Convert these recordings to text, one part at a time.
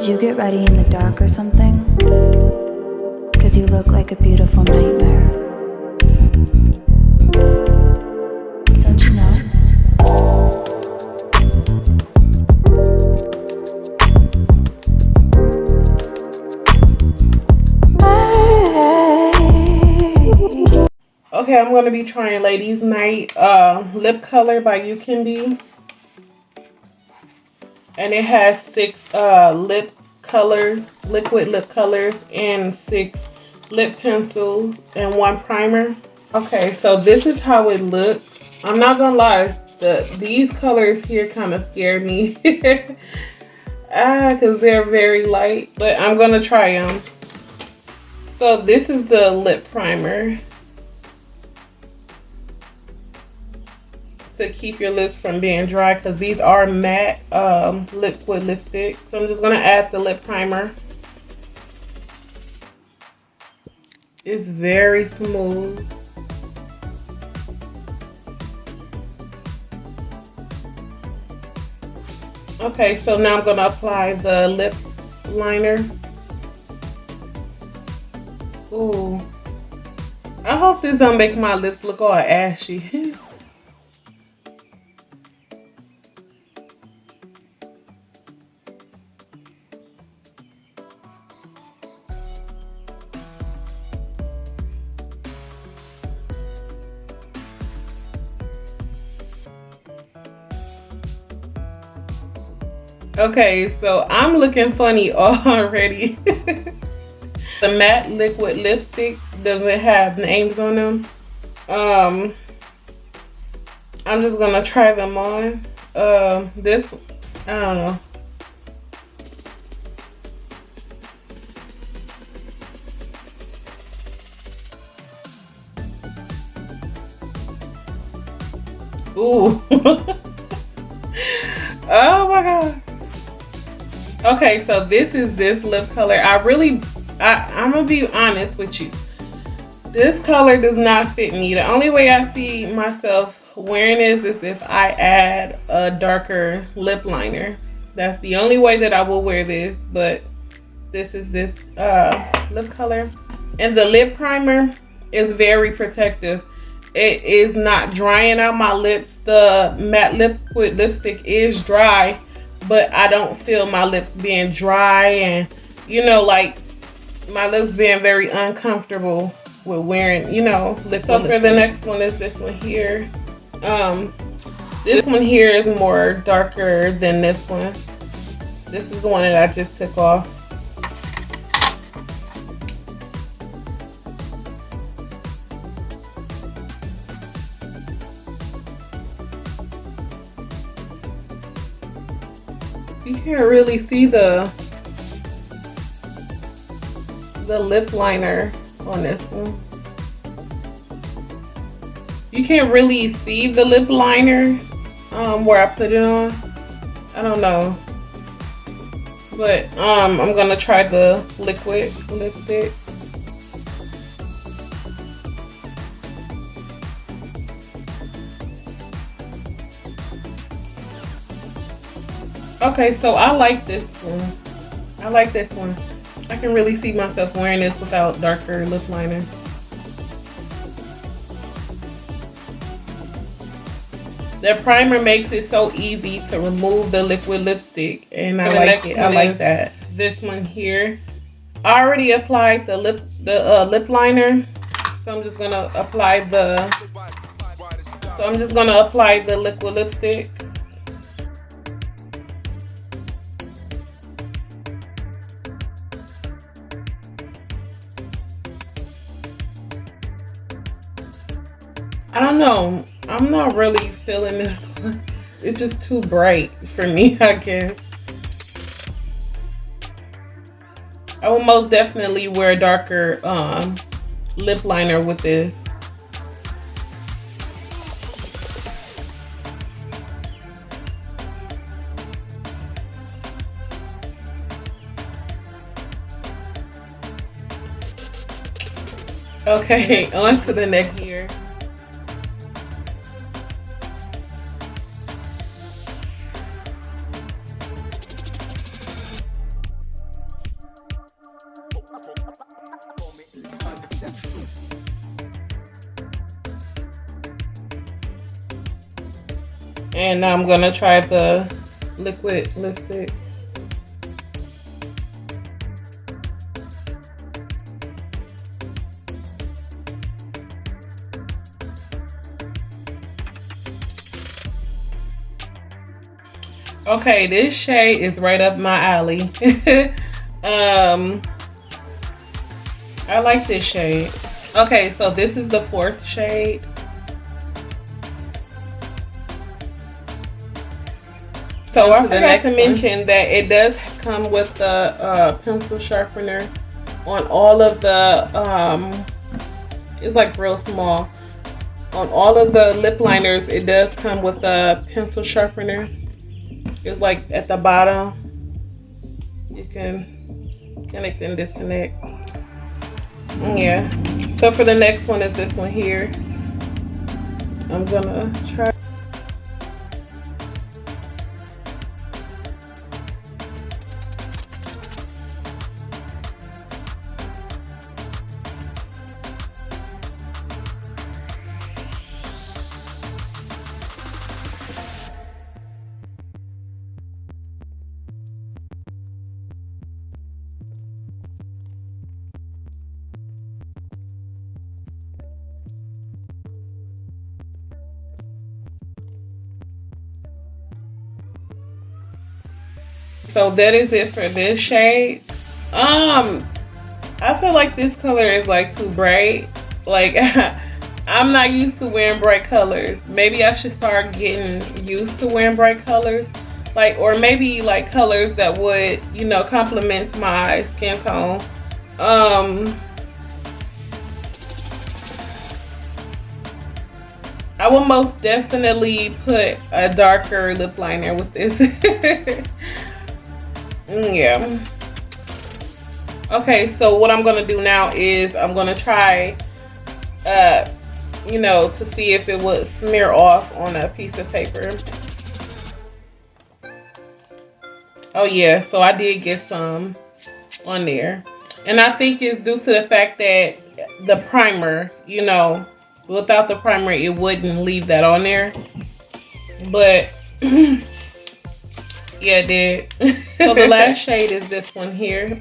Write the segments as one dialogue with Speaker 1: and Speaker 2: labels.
Speaker 1: Did you get ready in the dark or something? 'Cause you look like a beautiful nightmare. Don't you know?
Speaker 2: Okay, I'm going to be trying Ladies Night lip color by UCANBE. And it has 6 lip colors, liquid lip colors, and 6 lip pencils and 1 primer. Okay, so this is how it looks. I'm not gonna lie, these colors here kind of scare me. Because they're very light, but I'm gonna try them. So this is the lip primer to keep your lips from being dry, because these are matte liquid lipstick. So I'm just gonna add the lip primer. It's very smooth. Okay, so now I'm gonna apply the lip liner. Ooh, I hope this don't make my lips look all ashy. Okay, so I'm looking funny already. The matte liquid lipsticks doesn't have names on them. I'm just gonna try them on. This, I don't know. Ooh. Oh my god. Okay, so this is this lip color. I'm gonna be honest with you. This color does not fit me. The only way I see myself wearing this is if I add a darker lip liner. That's the only way that I will wear this, but this is this lip color. And the lip primer is very protective. It is not drying out my lips. The matte liquid lipstick is dry, but I don't feel my lips being dry and, you know, like my lips being very uncomfortable with wearing, you know, lips. So for the next one is this one here. This one here is more darker than this one. This is the one that I just took off. You can't really see the lip liner on this one. You can't really see the lip liner where I put it on. I don't know. But I'm gonna try the liquid lipstick. Okay, so I like this one. I like this one. I can really see myself wearing this without darker lip liner. The primer makes it so easy to remove the liquid lipstick, and I like it. I like that. This one here. I already applied the lip liner, so I'm just gonna apply the liquid lipstick. I don't know. I'm not really feeling this one. It's just too bright for me, I guess. I will most definitely wear a darker lip liner with this. Okay, on to the next here. And now I'm gonna try the liquid lipstick. Okay, this shade is right up my alley. I like this shade. Okay, so this is the 4th shade. So I forgot to mention that it does come with the pencil sharpener on all of the, it's like real small. On all of the lip liners, it does come with a pencil sharpener. It's like at the bottom. You can connect and disconnect. Yeah. So for the next one is this one here. I'm gonna try. So that is it for this shade. I feel like this color is like too bright. Like I'm not used to wearing bright colors. Maybe I should start getting used to wearing bright colors. Like, or maybe like colors that would, you know, complement my skin tone. I will most definitely put a darker lip liner with this. Yeah. Okay, so what I'm gonna do now is I'm gonna try, you know, to see if it would smear off on a piece of paper. Oh yeah, so I did get some on there. And I think it's due to the fact that the primer, you know, without the primer, it wouldn't leave that on there. But yeah, it did. So the last shade is this one here.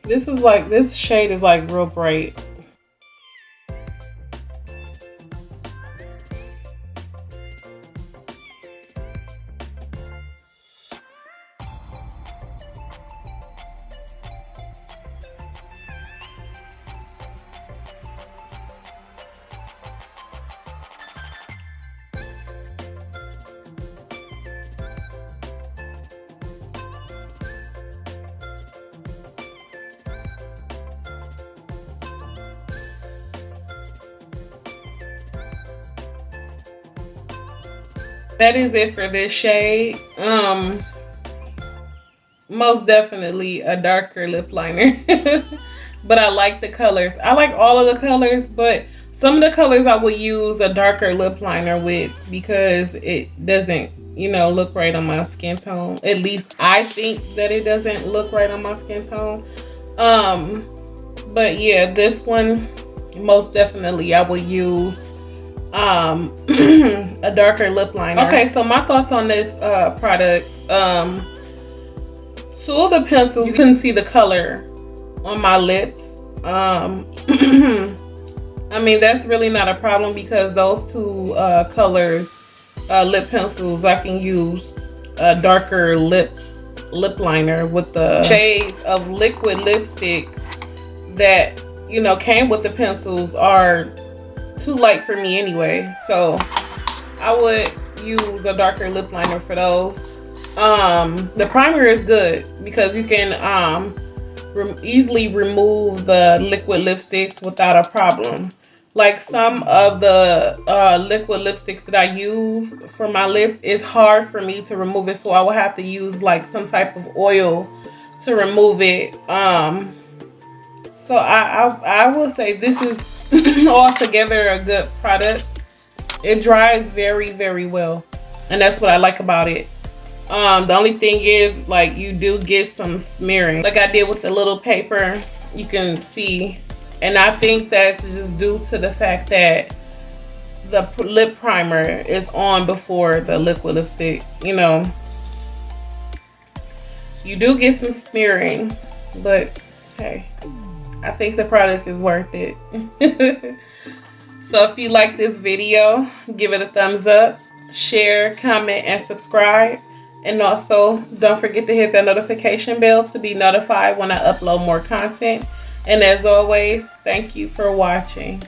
Speaker 2: This shade is like real bright. That is it for this shade. Most definitely a darker lip liner. But I like the colors. I like all of the colors, but some of the colors I would use a darker lip liner with because it doesn't, you know, look right on my skin tone. At least I think that it doesn't look right on my skin tone. But yeah, this one most definitely I would use a darker lip liner. Okay, so my thoughts on this product. Two of the pencils, you couldn't see the color on my lips. I mean, that's really not a problem because those two colors, lip pencils, I can use a darker lip liner with the shades of liquid lipsticks that, you know, came with the pencils are too light for me anyway. So I would use a darker lip liner for those. The primer is good because you can easily remove the liquid lipsticks without a problem. Like some of the liquid lipsticks that I use for my lips, it's hard for me to remove it, so I will have to use like some type of oil to remove it. So I will say this is altogether a good product. It dries very, very well, and that's what I like about it. The only thing is, like, you do get some smearing, like I did with the little paper. You can see, and I think that's just due to the fact that the lip primer is on before the liquid lipstick, you know, you do get some smearing, but hey, I think the product is worth it. So if you like this video, give it a thumbs up, share, comment, and subscribe. And also, don't forget to hit that notification bell to be notified when I upload more content. And as always, thank you for watching.